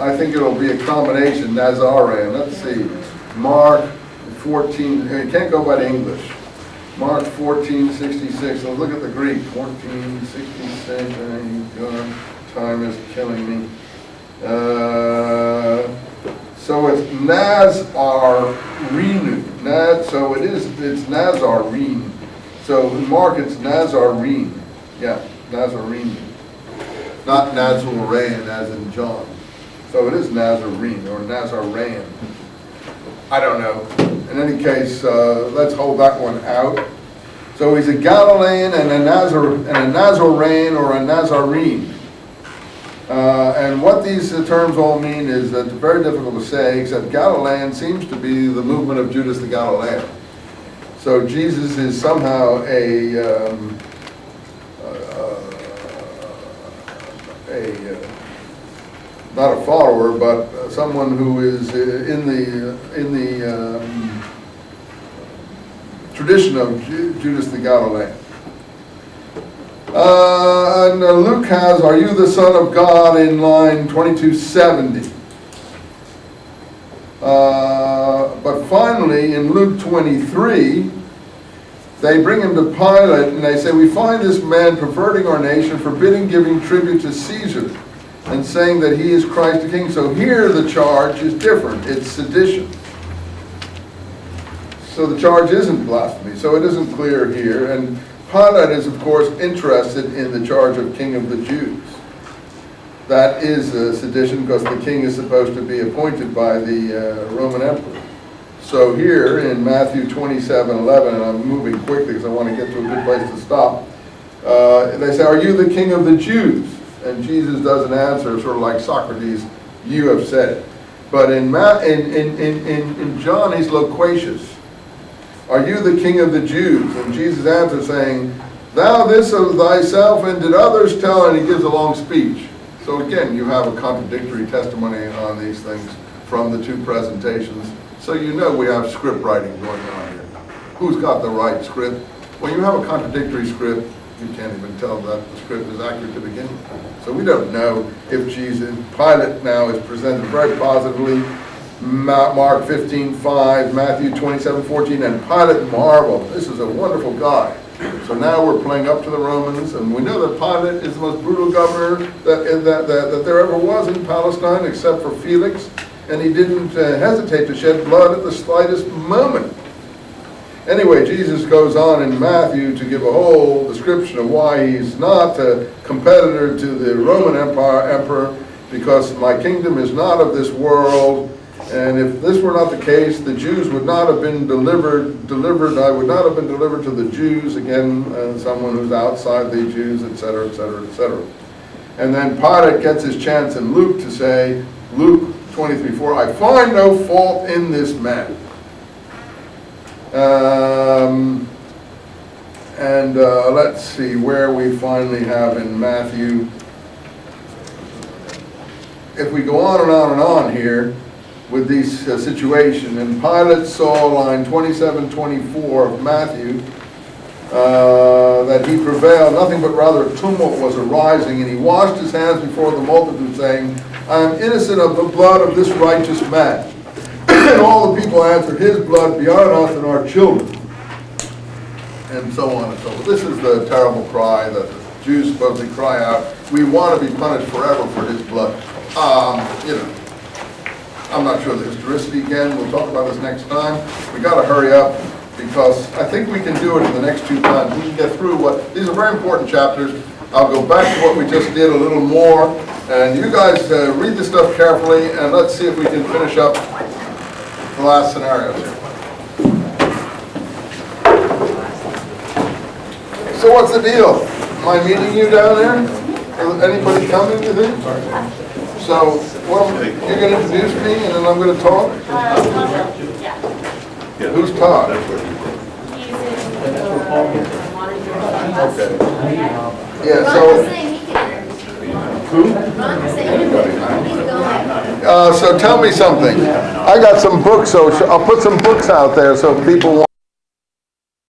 I think it'll be a combination, Nazarean. Let's see, Mark 14, you can't go by the English. Mark 14:66, let's look at the Greek, 14:66, time is killing me. So it's Nazarene, so it's Nazarene. So in Mark it's Nazarene, yeah, Nazarene. Not Nazarene as in John. So it is Nazarene or Nazarene. I don't know. In any case, let's hold that one out. So he's a Galilean and a Nazarene or a Nazarene. And what these terms all mean is that it's very difficult to say, except Galilean seems to be the movement of Judas the Galilean. So Jesus is somehow not a follower, but someone who is in the tradition of Judas the Galilean. And Luke has, "Are you the Son of God?" in line 2270. But finally, in Luke 23, they bring him to Pilate and they say, "We find this man perverting our nation, forbidding giving tribute to Caesar, and saying that he is Christ the King." So here the charge is different. It's sedition. So the charge isn't blasphemy. So it isn't clear here. And Pilate is, of course, interested in the charge of King of the Jews. That is sedition because the king is supposed to be appointed by the Roman emperor. So here in Matthew 27:11, and I'm moving quickly because I want to get to a good place to stop, they say, "Are you the King of the Jews?" And Jesus doesn't answer, sort of like Socrates, "You have said it." But in John, he's loquacious. "Are you the King of the Jews?" And Jesus answers saying, "Thou this of thyself, and did others tell?" And he gives a long speech. So again, you have a contradictory testimony on these things from the two presentations. So you know we have script writing going on here. Who's got the right script? When you have a contradictory script, you can't even tell that the script is accurate to begin with. So we don't know if Jesus, Pilate now is presented very positively, Mark 15:5, Matthew 27:14, and Pilate marveled. This is a wonderful guy. So now we're playing up to the Romans, and we know that Pilate is the most brutal governor that there ever was in Palestine, except for Felix, and he didn't hesitate to shed blood at the slightest moment. Anyway, Jesus goes on in Matthew to give a whole description of why he's not a competitor to the Roman emperor, because my kingdom is not of this world. And if this were not the case, the Jews would not have been delivered, I would not have been delivered to the Jews, again, someone who's outside the Jews, etc., etc., etc. And then Pilate gets his chance in Luke to say, Luke 23:4, "I find no fault in this man." Let's see where we finally have in Matthew. If we go on and on and on here, with this situation, and Pilate saw, line 27:24 of Matthew, that he prevailed, nothing but rather a tumult was arising, and he washed his hands before the multitude, saying, "I am innocent of the blood of this righteous man." And all the people answered, "His blood be on us and our children." And so on and so forth. This is the terrible cry that the Jews supposedly cry out, "We want to be punished forever for his blood." I'm not sure the historicity again. We'll talk about this next time. We got to hurry up because I think we can do it in the next two times. We can get through these are very important chapters. I'll go back to what we just did a little more, and you guys read the stuff carefully, and let's see if we can finish up the last scenarios here. So what's the deal? Am I meeting you down there? Is anybody coming, you think? So, well, you're going to introduce me, and then I'm going to talk? Yeah. Who's Todd? Okay. Yeah, so... Who? So tell me something. I got some books, so I'll put some books out there so people want